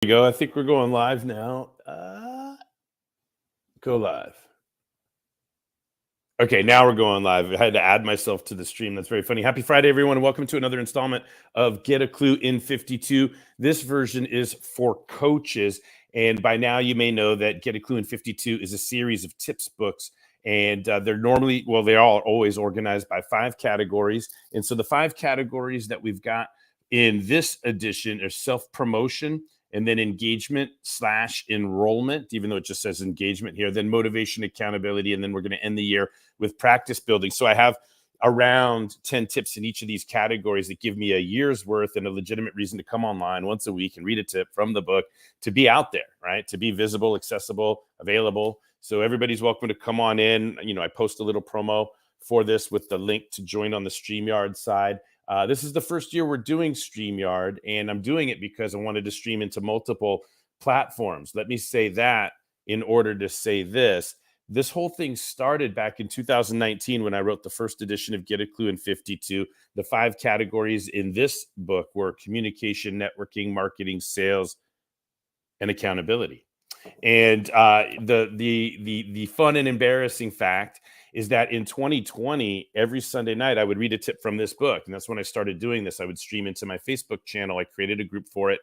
We go. I think we're going live now. Go live. Okay, now we're going live. I had to add myself to the stream. That's very funny. Happy Friday, everyone, and welcome to another installment of Get a Clue in 52. This version is for coaches. And by now, you may know that Get a Clue in 52 is a series of tips books. And they're normally, well, they are always organized by 5 categories. And so the 5 categories that we've got in this edition are self-promotion, and then engagement/enrollment, even though it just says engagement here, then motivation, accountability, and then we're going to end the year with practice building. So I have around 10 tips in each of these categories that give me a year's worth and a legitimate reason to come online once a week and read a tip from the book, to be out there, right? To be visible, accessible, available. So everybody's welcome to come on in. You know, I post a little promo for this with the link to join on the StreamYard side. This is the first year we're doing StreamYard, and I'm doing it because I wanted to stream into multiple platforms. Let me say that in order to say this. This whole thing started back in 2019 when I wrote the first edition of Get a Clue in 52. The 5 categories in this book were communication, networking, marketing, sales, and accountability. And the fun and embarrassing fact is that in 2020, every Sunday night, I would read a tip from this book. And that's when I started doing this. I would stream into my Facebook channel. I created a group for it,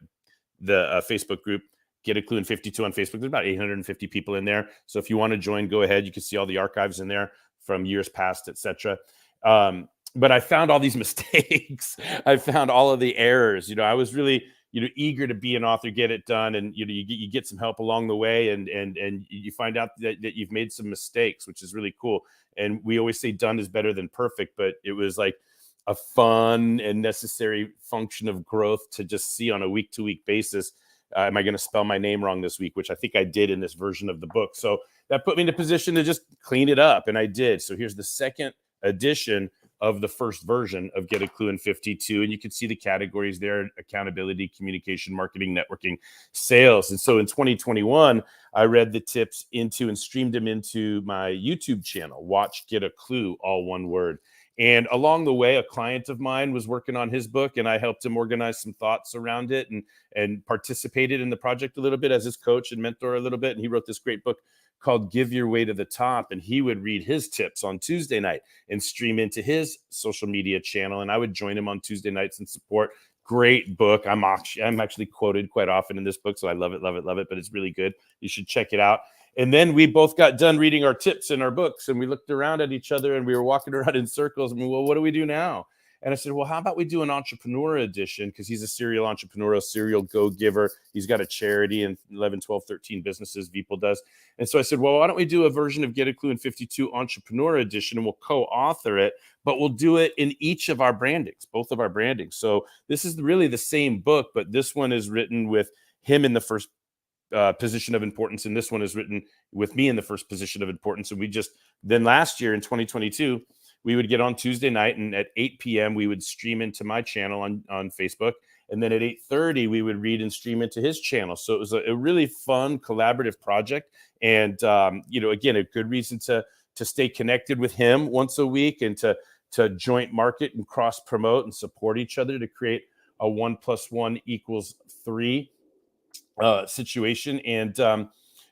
the Facebook group, Get a Clue in 52 on Facebook. There's about 850 people in there. So if you want to join, go ahead. You can see all the archives in there from years past, etc. But I found all these mistakes. I found all of the errors. You know, I was really eager to be an author, get it done, and you get some help along the way, and you find out that you've made some mistakes, which is really cool. And we always say done is better than perfect, but it was like a fun and necessary function of growth to just see on a week-to-week basis. Am I going to spell my name wrong this week? Which I think I did in this version of the book. So that put me in a position to just clean it up, and I did. So here's the second edition of the first version of Get a Clue in 52. And you can see the categories there: accountability, communication, marketing, networking, sales. And so in 2021, I read the tips into and streamed them into my YouTube channel, Watch Get a Clue, all one word. And along the way, a client of mine was working on his book, and I helped him organize some thoughts around it and participated in the project a little bit as his coach and mentor a little bit. And he wrote this great book called Give Your Way to the Top. And he would read his tips on Tuesday night and stream into his social media channel. And I would join him on Tuesday nights and support. Great book. I'm actually quoted quite often in this book. So I love it, love it, love it. But it's really good. You should check it out. And then we both got done reading our tips in our books, and we looked around at each other and we were walking around in circles. I mean, well, what do we do now? And I said, well, how about we do an entrepreneur edition? Because he's a serial entrepreneur, a serial go-giver. He's got a charity and 11, 12, 13 businesses, Vipul does. And so I said, well, why don't we do a version of Get a Clue in 52 entrepreneur edition, and we'll co-author it, but we'll do it in each of our brandings, both of our brandings. So this is really the same book, but this one is written with him in the first position of importance, and this one is written with me in the first position of importance. And then last year in 2022, we would get on Tuesday night, and at 8 p.m. we would stream into my channel on Facebook, and then at 8:30 we would read and stream into his channel. So it was a really fun collaborative project, and again, a good reason to stay connected with him once a week, and to joint market and cross promote and support each other to create a 1 + 1 = 3 situation. And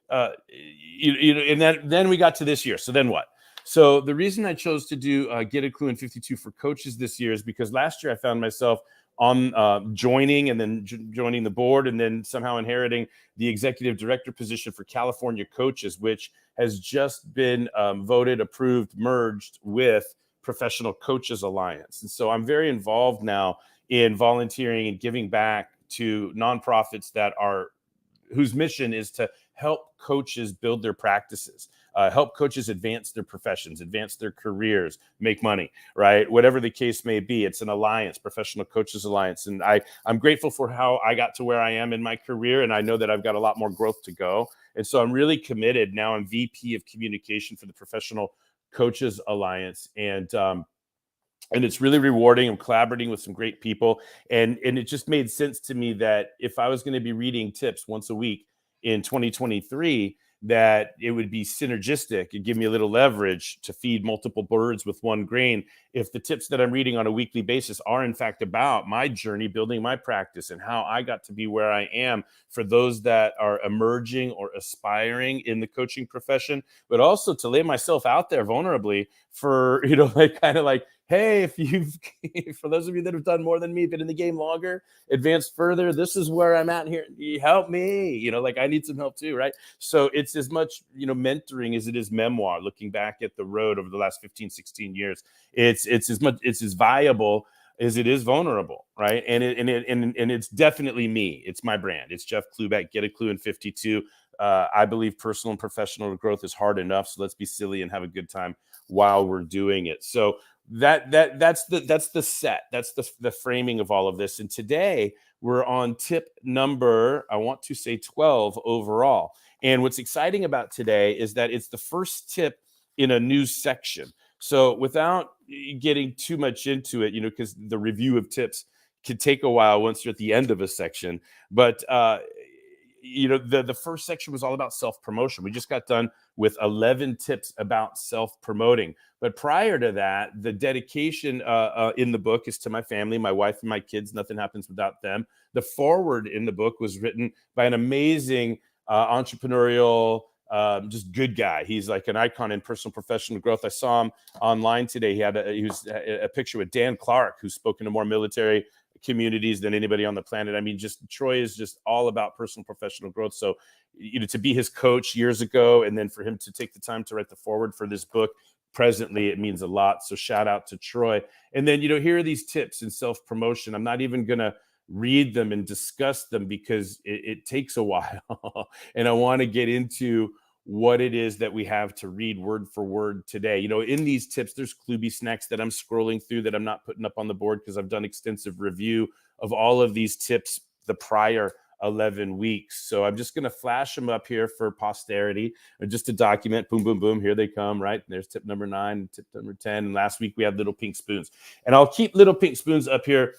and then we got to this year. So then what? So the reason I chose to do Get a Clue in 52 for coaches this year is because last year I found myself on joining and then joining the board, and then somehow inheriting the executive director position for California Coaches, which has just been voted, approved, merged with Professional Coaches Alliance. And so I'm very involved now in volunteering and giving back to nonprofits whose mission is to help coaches build their practices, help coaches advance their professions, advance their careers, make money, right? Whatever the case may be, it's an alliance, Professional Coaches Alliance. And I'm grateful for how I got to where I am in my career, and I know that I've got a lot more growth to go. And so I'm really committed. Now I'm VP of Communication for the Professional Coaches Alliance, and it's really rewarding. I'm collaborating with some great people. And it just made sense to me that if I was going to be reading tips once a week in 2023, that it would be synergistic and give me a little leverage to feed multiple birds with one grain if the tips that I'm reading on a weekly basis are in fact about my journey building my practice and how I got to be where I am for those that are emerging or aspiring in the coaching profession, but also to lay myself out there vulnerably for, like kind of like, hey, if you've for those of you that have done more than me, been in the game longer, advanced further, this is where I'm at here. You help me, like I need some help too, right? So it's as much, mentoring as it is memoir, looking back at the road over the last 15, 16 years. It's as viable as it is vulnerable, right? And it's definitely me. It's my brand. It's Jeff Klubeck. Get a Klu in 52. I believe personal and professional growth is hard enough. So let's be silly and have a good time while we're doing it. So that's the set. That's the framing of all of this. And today we're on tip number, I want to say 12 overall. And what's exciting about today is that it's the first tip in a new section. So without getting too much into it, because the review of tips can take a while once you're at the end of a section. But the first section was all about self-promotion. We just got done with 11 tips about self-promoting. But prior to that, the dedication in the book is to my family, my wife and my kids. Nothing happens without them. The foreword in the book was written by an amazing entrepreneurial, just good guy. He's like an icon in personal professional growth. I saw him online today. He was a picture with Dan Clark, who's spoken to more military communities than anybody on the planet. I mean, just Troy is just all about personal professional growth. So, to be his coach years ago, and then for him to take the time to write the foreword for this book presently, it means a lot. So shout out to Troy. And then, here are these tips in self-promotion. I'm not even going to read them and discuss them because it takes a while. And I want to get into what it is that we have to read word for word today. In these tips, there's Kluby snacks that I'm scrolling through that I'm not putting up on the board because I've done extensive review of all of these tips the prior 11 weeks. So I'm just going to flash them up here for posterity, or just to document. Boom, boom, boom. Here they come, right? And there's tip number 9, tip number 10. And last week we had little pink spoons. And I'll keep little pink spoons up here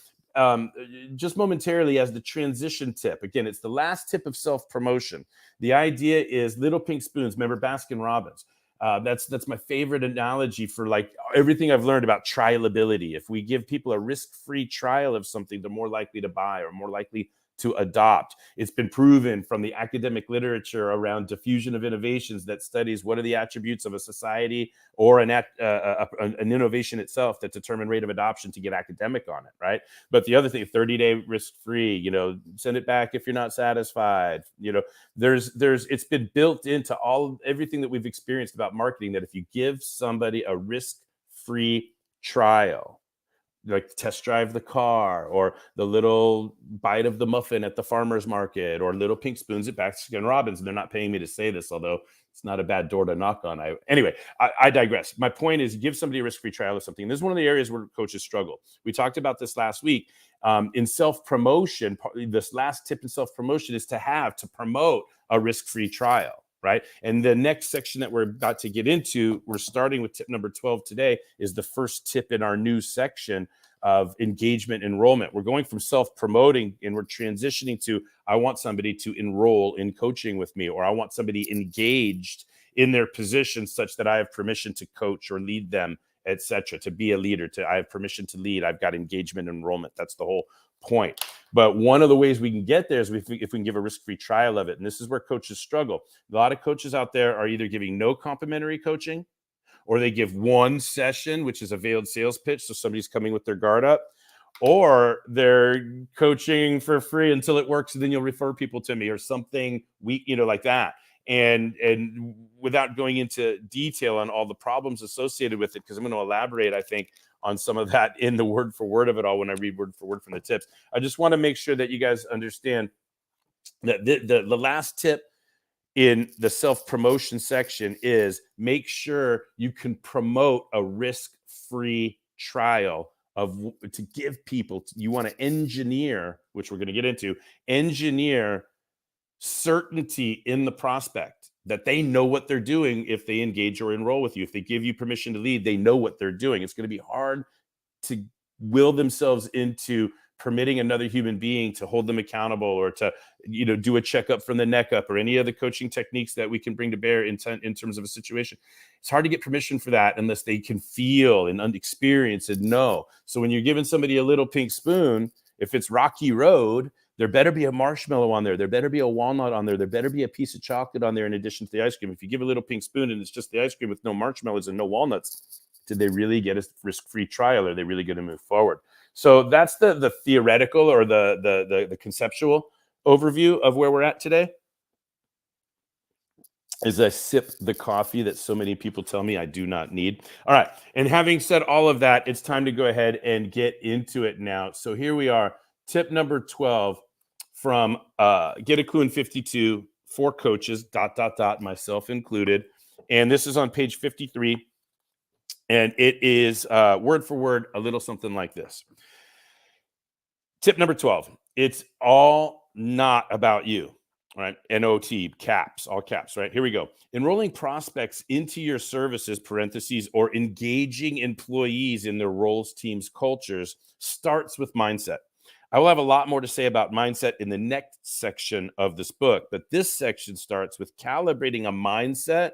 just momentarily as the transition tip. Again, it's the last tip of self-promotion. The idea is little pink spoons. Remember Baskin Robbins. That's my favorite analogy for like everything I've learned about trialability. If we give people a risk-free trial of something, they're more likely to buy or more likely to adopt. It's been proven from the academic literature around diffusion of innovations that studies what are the attributes of a society or an innovation itself that determine rate of adoption to get academic on it, right? But the other thing, 30-day risk-free, send it back if you're not satisfied. It's been built into everything that we've experienced about marketing, that if you give somebody a risk-free trial, like test drive the car, or the little bite of the muffin at the farmer's market, or little pink spoons at Baskin Robbins. And they're not paying me to say this, although it's not a bad door to knock on. I digress. My point is, give somebody a risk-free trial of something. This is one of the areas where coaches struggle. We talked about this last week. In self-promotion, this last tip in self-promotion is to promote a risk-free trial. Right. And the next section that we're about to get into, we're starting with tip number 12 today, is the first tip in our new section of engagement enrollment. We're going from self-promoting and we're transitioning to, I want somebody to enroll in coaching with me, or I want somebody engaged in their position such that I have permission to coach or lead them, etc., to be a leader, I have permission to lead. I've got engagement enrollment. That's the whole point. But one of the ways we can get there is if we can give a risk-free trial of it. And this is where coaches struggle. A lot of coaches out there are either giving no complimentary coaching, or they give one session, which is a veiled sales pitch. So somebody's coming with their guard up, or they're coaching for free until it works, and then you'll refer people to me or something weak, like that. And without going into detail on all the problems associated with it, because I'm going to elaborate, I think, on some of that in the word for word of it all when I read word for word from the tips. I just want to make sure that you guys understand that the last tip in the self-promotion section is make sure you can promote a risk-free trial to give people. You want to engineer, which we're going to get into, engineer certainty in the prospect that they know what they're doing if they engage or enroll with you. If they give you permission to lead, they know what they're doing. It's going to be hard to will themselves into permitting another human being to hold them accountable or to, do a checkup from the neck up or any other coaching techniques that we can bring to bear in terms of a situation. It's hard to get permission for that unless they can feel and experience and know. So when you're giving somebody a little pink spoon, if it's rocky road, there better be a marshmallow on there. There better be a walnut on there. There better be a piece of chocolate on there in addition to the ice cream. If you give a little pink spoon and it's just the ice cream with no marshmallows and no walnuts, did they really get a risk-free trial? Are they really going to move forward? So that's the theoretical or the conceptual overview of where we're at today. As I sip the coffee that so many people tell me I do not need. All right. And having said all of that, it's time to go ahead and get into it now. So here we are. Tip number 12 from Get a Klu in 52 for coaches, ... myself included. And this is on page 53. And it is word for word, a little something like this. Tip number 12. It's all not about you. Right? NOT, caps, all caps, right? Here we go. Enrolling prospects into your services, parentheses, or engaging employees in their roles, teams, cultures starts with mindset. I will have a lot more to say about mindset in the next section of this book, but this section starts with calibrating a mindset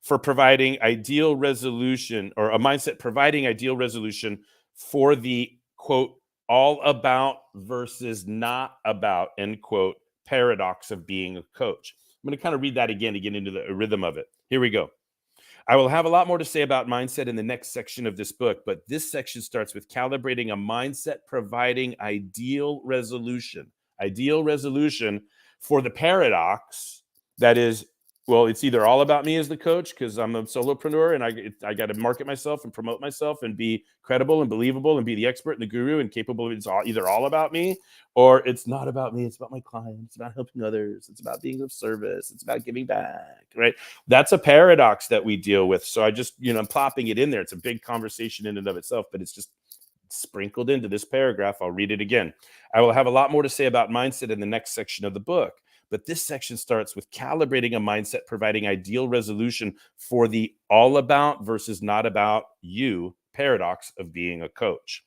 for providing ideal resolution, or a mindset providing ideal resolution for the, quote, all about versus not about, end quote, paradox of being a coach. I'm going to kind of read that again to get into the rhythm of it. Here we go. I will have a lot more to say about mindset in the next section of this book, but this section starts with calibrating a mindset providing ideal resolution for the paradox that is, well, it's either all about me as the coach because I'm a solopreneur and I got to market myself and promote myself and be credible and believable and be the expert and the guru and capable of, it's either all about me or it's not about me. It's about my clients. It's about helping others. It's about being of service. It's about giving back, right? That's a paradox that we deal with. So I just, I'm plopping it in there. It's a big conversation in and of itself, but it's just sprinkled into this paragraph. I'll read it again. I will have a lot more to say about mindset in the next section of the book. But this section starts with calibrating a mindset, providing ideal resolution for the all about versus not about you paradox of being a coach.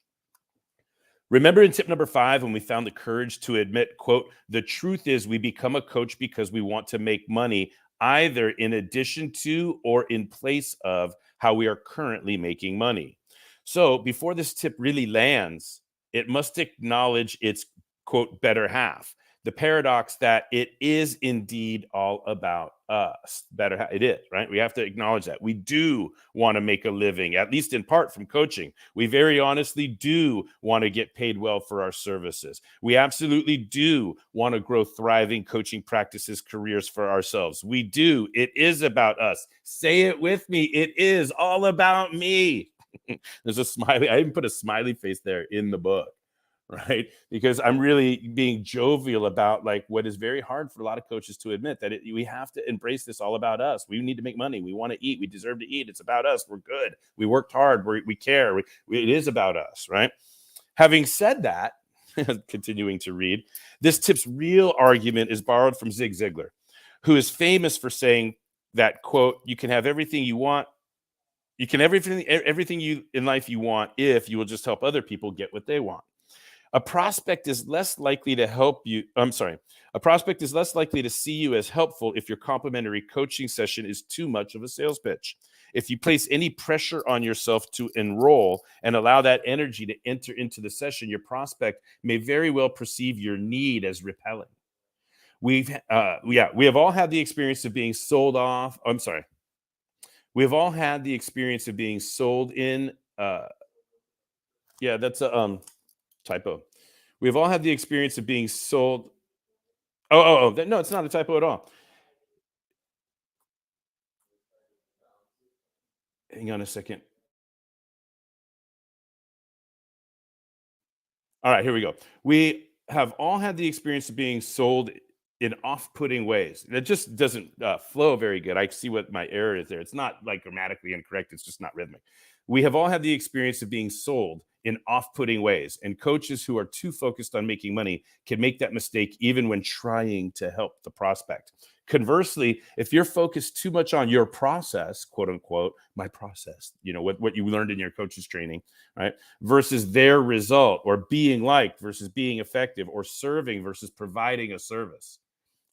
Remember in tip number 5, when we found the courage to admit, quote, the truth is we become a coach because we want to make money, either in addition to or in place of how we are currently making money. So before this tip really lands, it must acknowledge its, quote, better half. The paradox that it is indeed all about us. It is, right? We have to acknowledge that. We do want to make a living, at least in part from coaching. We very honestly do want to get paid well for our services. We absolutely do want to grow thriving coaching practices, careers for ourselves. We do. It is about us. Say it with me. It is all about me. There's a smiley. I even put a smiley face there in the book. Right? Because I'm really being jovial about like what is very hard for a lot of coaches to admit, that we have to embrace this all about us. We need to make money. We want to eat. We deserve to eat. It's about us. We're good. We worked hard. We care. It is about us, right? Having said that, continuing to read, this tip's real argument is borrowed from Zig Ziglar, who is famous for saying that, quote, you can have everything you want. You can have everything you in life you want if you will just help other people get what they want. A prospect is less likely to A prospect is less likely to see you as helpful if your complimentary coaching session is too much of a sales pitch. If you place any pressure on yourself to enroll and allow that energy to enter into the session, your prospect may very well perceive your need as repelling. We have all had the experience of being sold off. We have all had the experience of being sold in. That's a typo. We've all had the experience of being sold. No, it's not a typo at all. Hang on a second. All right, here we go. We have all had the experience of being sold in off-putting ways. That just doesn't flow very good. I see what my error is there. It's not like grammatically incorrect. It's just not rhythmic. We have all had the experience of being sold in off-putting ways, and coaches who are too focused on making money can make that mistake even when trying to help the prospect. Conversely, if you're focused too much on your process, quote unquote, my process, what you learned in your coach's training, right? Versus their result, or being liked versus being effective, or serving versus providing a service.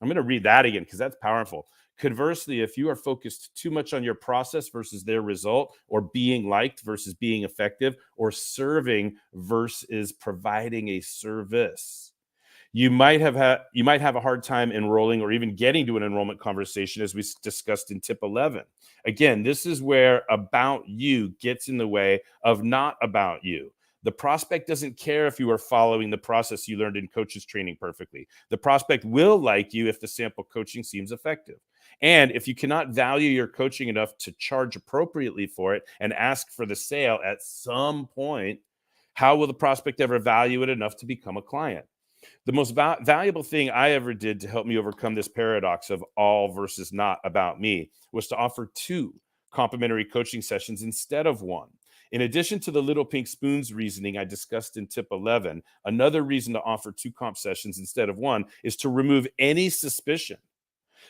I'm going to read that again because that's powerful. Conversely, if you are focused too much on your process versus their result, or being liked versus being effective, or serving versus providing a service, you might have a hard time enrolling or even getting to an enrollment conversation, as we discussed in tip 11. Again, this is where about you gets in the way of not about you. The prospect doesn't care if you are following the process you learned in coaches training perfectly. The prospect will like you if the sample coaching seems effective. And if you cannot value your coaching enough to charge appropriately for it and ask for the sale at some point, how will the prospect ever value it enough to become a client? The most valuable thing I ever did to help me overcome this paradox of all versus not about me was to offer 2 complimentary coaching sessions instead of 1. In addition to the little pink spoons reasoning I discussed in tip 11, another reason to offer 2 comp sessions instead of 1 is to remove any suspicion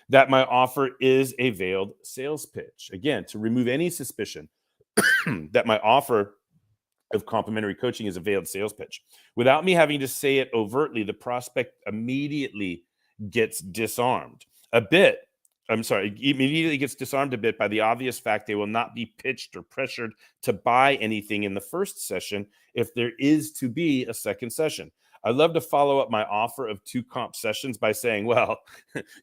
that my offer is a veiled sales pitch. Again, to remove any suspicion that my offer of complimentary coaching is a veiled sales pitch. Without me having to say it overtly, the prospect immediately gets disarmed a bit. Immediately gets disarmed a bit by the obvious fact they will not be pitched or pressured to buy anything in the first session if there is to be a second session. I love to follow up my offer of 2 comp sessions by saying, well,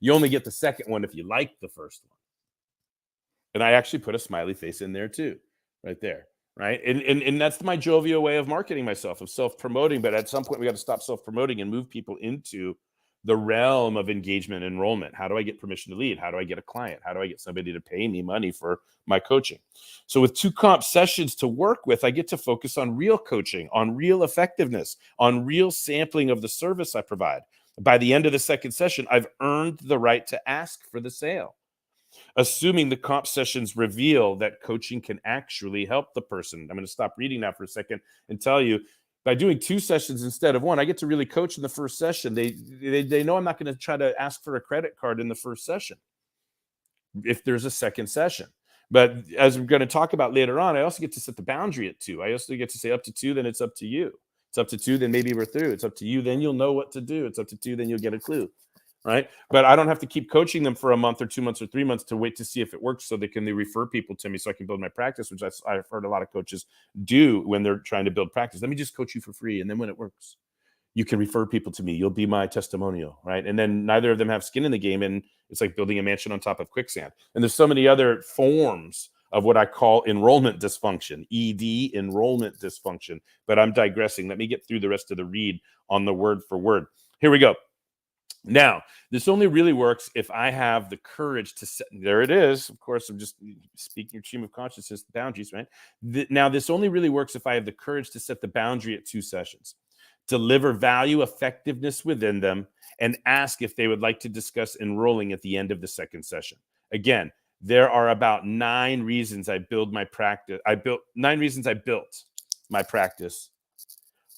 you only get the second one if you like the first one. And I actually put a smiley face in there too, right there. Right. And that's my jovial way of marketing myself, of self-promoting. But at some point, we got to stop self-promoting and move people into the realm of engagement and enrollment. How do I get permission to lead? How do I get a client? How do I get somebody to pay me money for my coaching? So with 2 comp sessions to work with, I get to focus on real coaching, on real effectiveness, on real sampling of the service I provide. By the end of the second session, I've earned the right to ask for the sale, assuming the comp sessions reveal that coaching can actually help the person. I'm going to stop reading now for a second and tell you, by doing 2 sessions instead of 1, I get to really coach in the first session. They know I'm not going to try to ask for a credit card in the first session if there's a second session. But as we're going to talk about later on, I also get to set the boundary at 2. I also get to say up to 2, then it's up to you. It's up to 2, then maybe we're through. It's up to you, then you'll know what to do. It's up to 2, then you'll get a clue. Right. But I don't have to keep coaching them for a month or 2 months or 3 months to wait to see if it works so they refer people to me so I can build my practice, which I've heard a lot of coaches do when they're trying to build practice. Let me just coach you for free. And then when it works, you can refer people to me. You'll be my testimonial. Right. And then neither of them have skin in the game. And it's like building a mansion on top of quicksand. And there's so many other forms of what I call enrollment dysfunction, ED, enrollment dysfunction. But I'm digressing. Let me get through the rest of the read on the word for word. Here we go. Now, this only really works if I have the courage to set, there it is. Of course, I'm just speaking your stream of consciousness, boundaries, right? Now, this only really works if I have the courage to set the boundary at 2 sessions, deliver value, effectiveness within them, and ask if they would like to discuss enrolling at the end of the second session. Again, there are about 9 reasons I built my practice. 9 reasons I built my practice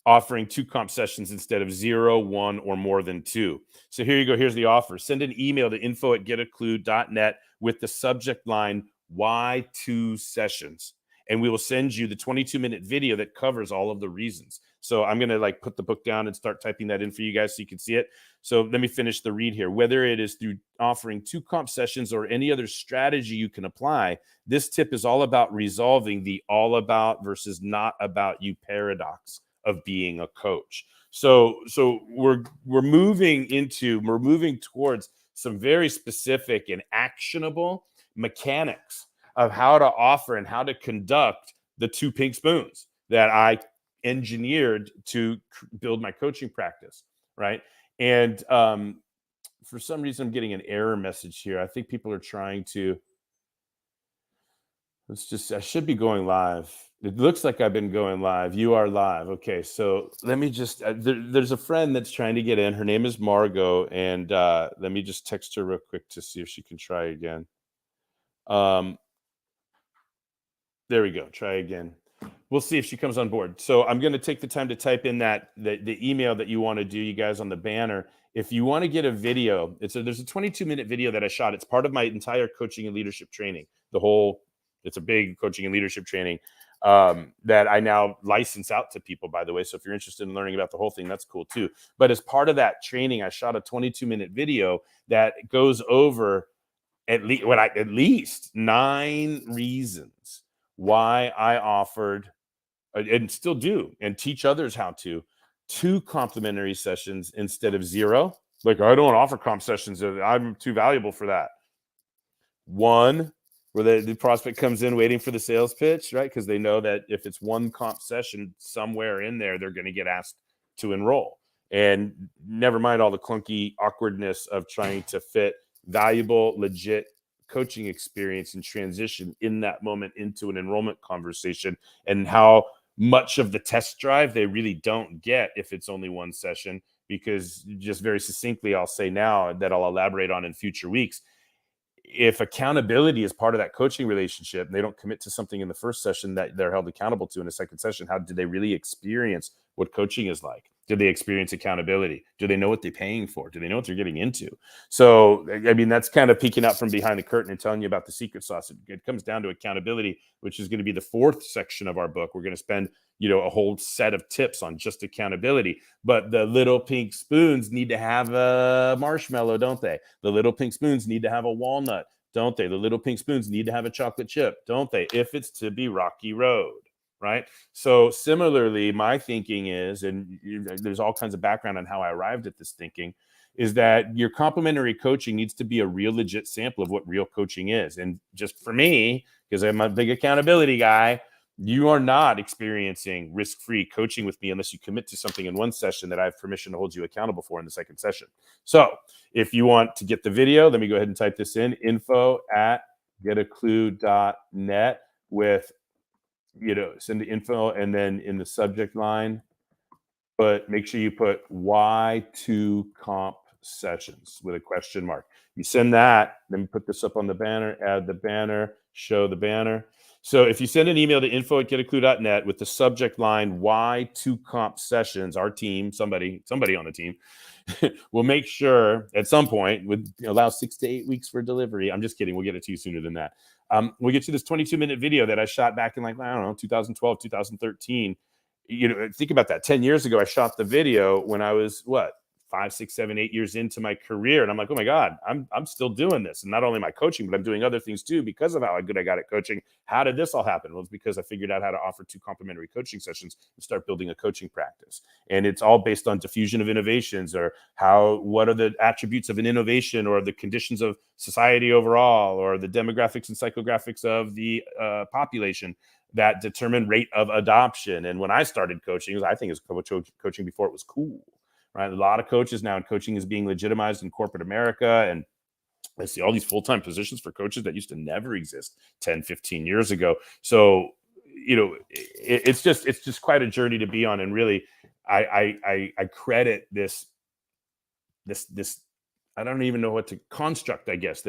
offering 2 comp sessions instead of 0, 1, or more than 2. So here you go. Here's the offer. Send an email to info@getaklu.net with the subject line, why 2 sessions? And we will send you the 22-minute video that covers all of the reasons. So I'm going to put the book down and start typing that in for you guys so you can see it. So let me finish the read here. Whether it is through offering 2 comp sessions or any other strategy you can apply, this tip is all about resolving the all about versus not about you paradox of being a coach. So we're moving towards some very specific and actionable mechanics of how to offer and how to conduct the 2 pink spoons that I engineered to build my coaching practice, right? And for some reason, I'm getting an error message here. I think people are trying to. I should be going live. It looks like I've been going live. You are live. Okay, so let me just, there's a friend that's trying to get in. Her name is Margot, and let me just text her real quick to see if she can try again. There we go. Try again. We'll see if she comes on board. So I'm going to take the time to type in the email that you want to do, you guys, on the banner. if you want to get a video, there's a 22-minute video that I shot. It's part of my entire coaching and leadership training. It's a big coaching and leadership training that I now license out to people, by the way. So if you're interested in learning about the whole thing, that's cool too. But as part of that training, I shot a 22-minute video that goes over at least 9 reasons why I offered and still do and teach others how to 2 complimentary sessions instead of 0. Like, I don't offer comp sessions. I'm too valuable for that. 1, where the prospect comes in waiting for the sales pitch, right? Because they know that if it's 1 comp session somewhere in there, they're going to get asked to enroll. And never mind all the clunky awkwardness of trying to fit valuable, legit coaching experience and transition in that moment into an enrollment conversation, and how much of the test drive they really don't get if it's only 1 session. Because just very succinctly, I'll say now that I'll elaborate on in future weeks, if accountability is part of that coaching relationship, and they don't commit to something in the first session that they're held accountable to in the second session, how did they really experience what coaching is like? Did they experience accountability? Do they know what they're paying for? Do they know what they're getting into? So, I mean, that's kind of peeking out from behind the curtain and telling you about the secret sauce. It comes down to accountability, which is going to be the 4th section of our book. We're going to spend, a whole set of tips on just accountability. But the little pink spoons need to have a marshmallow, don't they? The little pink spoons need to have a walnut, don't they? The little pink spoons need to have a chocolate chip, don't they? If it's to be rocky road. Right. So similarly, my thinking is, and there's all kinds of background on how I arrived at this thinking, is that your complimentary coaching needs to be a real legit sample of what real coaching is. And just for me, because I'm a big accountability guy, you are not experiencing risk-free coaching with me unless you commit to something in 1 session that I have permission to hold you accountable for in the second session. So if you want to get the video, let me go ahead and type this in: info@getaklu.net with, send the info, and then in the subject line, but make sure you put Y2 comp sessions with a question mark. You send that, then put this up on the banner, add the banner, show the banner. So if you send an email to info@getaklu.net with the subject line Y2 comp sessions, our team, somebody on the team, will make sure at some point, would allow 6 to 8 weeks for delivery. I'm just kidding. We'll get it to you sooner than that. We'll get you this 22-minute video that I shot back in 2012, 2013. Think about that. 10 years ago, I shot the video when I was 5, 6, 7, 8 years into my career. And I'm like, oh my God, I'm still doing this. And not only my coaching, but I'm doing other things too, because of how good I got at coaching. How did this all happen? Well, it's because I figured out how to offer 2 complimentary coaching sessions and start building a coaching practice. And it's all based on diffusion of innovations, or what are the attributes of an innovation, or the conditions of society overall, or the demographics and psychographics of the population that determine rate of adoption. And when I started coaching, I think it was coaching before it was cool. Right? A lot of coaches now, and coaching is being legitimized in corporate America. And I see all these full-time positions for coaches that used to never exist 10, 15 years ago. So, it's just quite a journey to be on. And really, I credit this, I don't even know what to construct, I guess.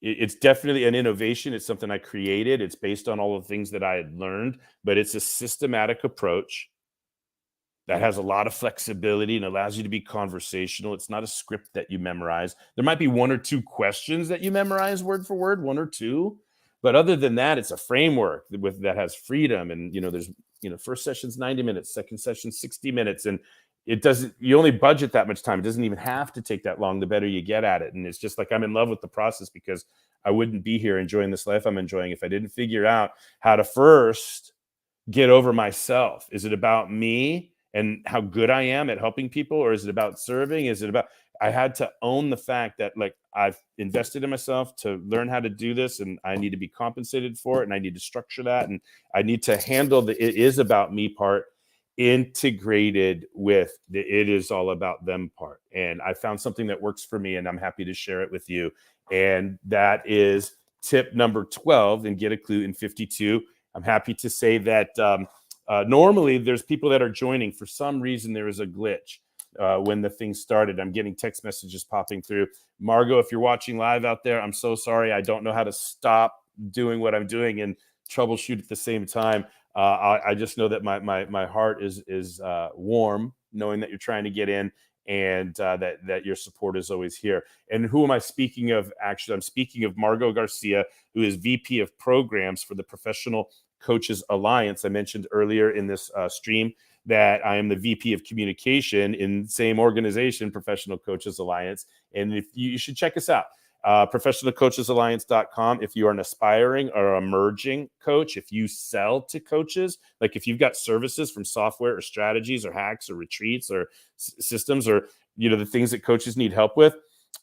It's definitely an innovation. It's something I created. It's based on all the things that I had learned, but it's a systematic approach that has a lot of flexibility and allows you to be conversational. It's not a script that you memorize. There might be 1 or 2 questions that you memorize word for word, 1 or 2. But other than that, it's a framework that has freedom. And, there's, first session's 90 minutes, second session 60 minutes. And you only budget that much time. It doesn't even have to take that long, the better you get at it. And it's just like, I'm in love with the process, because I wouldn't be here enjoying this life I'm enjoying if I didn't figure out how to first get over myself. Is it about me and how good I am at helping people? Or is it about serving? I had to own the fact that I've invested in myself to learn how to do this, and I need to be compensated for it, and I need to structure that, and I need to handle the it is about me part integrated with the it is all about them part. And I found something that works for me, and I'm happy to share it with you. And that is tip number 12 in Get a Clue in 52. I'm happy to say that normally there's people that are joining. For some reason, there is a glitch when the thing started. I'm getting text messages popping through. Margot, if you're watching live out there, I'm so sorry. I don't know how to stop doing what I'm doing and troubleshoot at the same time. I just know that my heart is warm knowing that you're trying to get in. and that your support is always here. And who am I speaking of? Actually, I'm speaking of Margot Garcia, who is VP of Programs for the Professional Coaches Alliance. I mentioned earlier in this stream that I am the VP of Communication in the same organization, Professional Coaches Alliance. And if you should check us out. Professionalcoachesalliance.com. If you are an aspiring or emerging coach, if you sell to coaches, like if you've got services from software or strategies or hacks or retreats or systems or the things that coaches need help with,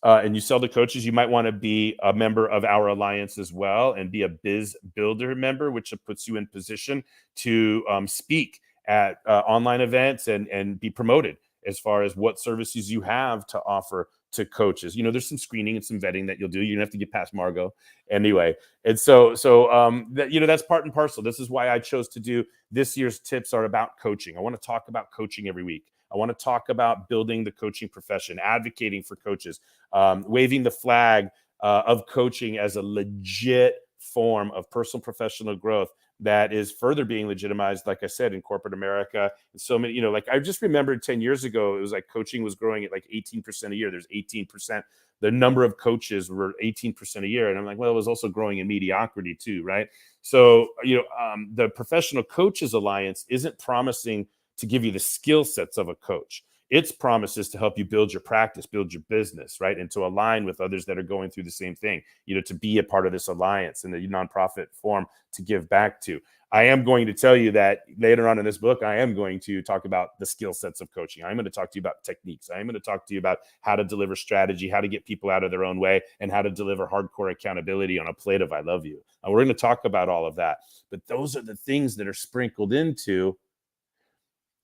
and you sell to coaches, you might want to be a member of our alliance as well and be a biz builder member, which puts you in position to speak at online events and be promoted as far as what services you have to offer to coaches. There's some screening and some vetting that you'll do. You don't have to get past Margot anyway. And so that's part and parcel. This is why I chose to do this year's tips are about coaching. I want to talk about coaching every week. I want to talk about building the coaching profession, advocating for coaches, waving the flag of coaching as a legit form of personal professional growth that is further being legitimized, like I said, in corporate America. And so many, like I just remembered 10 years ago, it was like coaching was growing at like 18% a year. There's 18%. The number of coaches were 18% a year. And I'm like, well, it was also growing in mediocrity too, right? So, the Professional Coaches Alliance isn't promising to give you the skill sets of a coach. Its promises to help you build your practice, build your business, right? And to align with others that are going through the same thing, to be a part of this alliance and the nonprofit form to give back to. I am going to tell you that later on in this book, I am going to talk about the skill sets of coaching. I'm going to talk to you about techniques. I'm going to talk to you about how to deliver strategy, how to get people out of their own way, and how to deliver hardcore accountability on a plate of I love you. And we're going to talk about all of that. But those are the things that are sprinkled into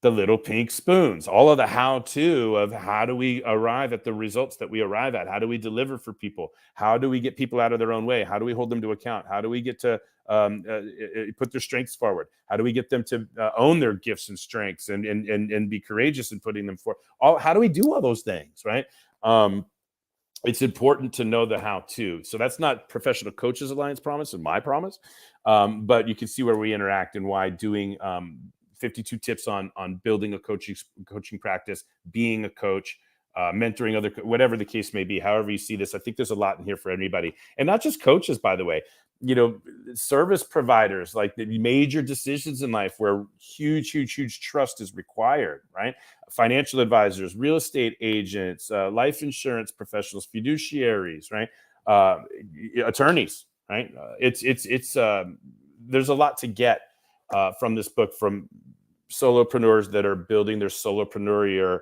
the little pink spoons, all of the how-to of how do we arrive at the results that we arrive at? How do we deliver for people? How do we get people out of their own way? How do we hold them to account? How do we get to put their strengths forward? How do we get them to own their gifts and strengths and be courageous in putting them forward? How do we do all those things, right? It's important to know the how-to. So that's not Professional Coaches Alliance promise and my promise, but you can see where we interact and why doing 52 tips on building a coaching practice, being a coach, mentoring other, whatever the case may be, however you see this. I think there's a lot in here for anybody, and not just coaches, by the way. Service providers, like the major decisions in life where huge trust is required, right? Financial advisors, real estate agents, life insurance professionals, fiduciaries, right? Attorneys, right? There's a lot to get from this book from solopreneurs that are building their solopreneur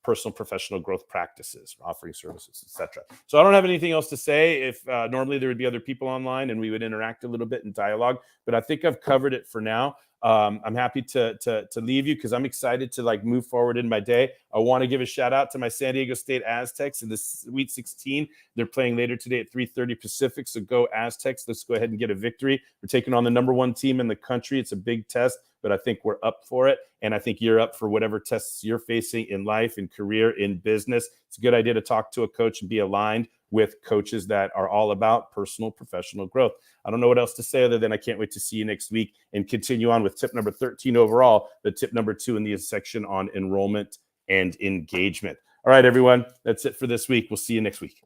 personal professional growth practices, offering services, etc. So I don't have anything else to say. If normally there would be other people online and we would interact a little bit in dialogue, but I think I've covered it for now. I'm happy to leave you because I'm excited to move forward in my day. I want to give a shout out to my San Diego State Aztecs in the Sweet 16. They're playing later today at 3:30 Pacific. So go Aztecs. Let's go ahead and get a victory. We're taking on the #1 team in the country. It's a big test, but I think we're up for it. And I think you're up for whatever tests you're facing in life, in career, in business. It's a good idea to talk to a coach and be aligned with coaches that are all about personal professional growth. I don't know what else to say other than I can't wait to see you next week and continue on with tip number 13 overall, but tip number 2 in the section on enrollment and engagement. All right, everyone, that's it for this week. We'll see you next week.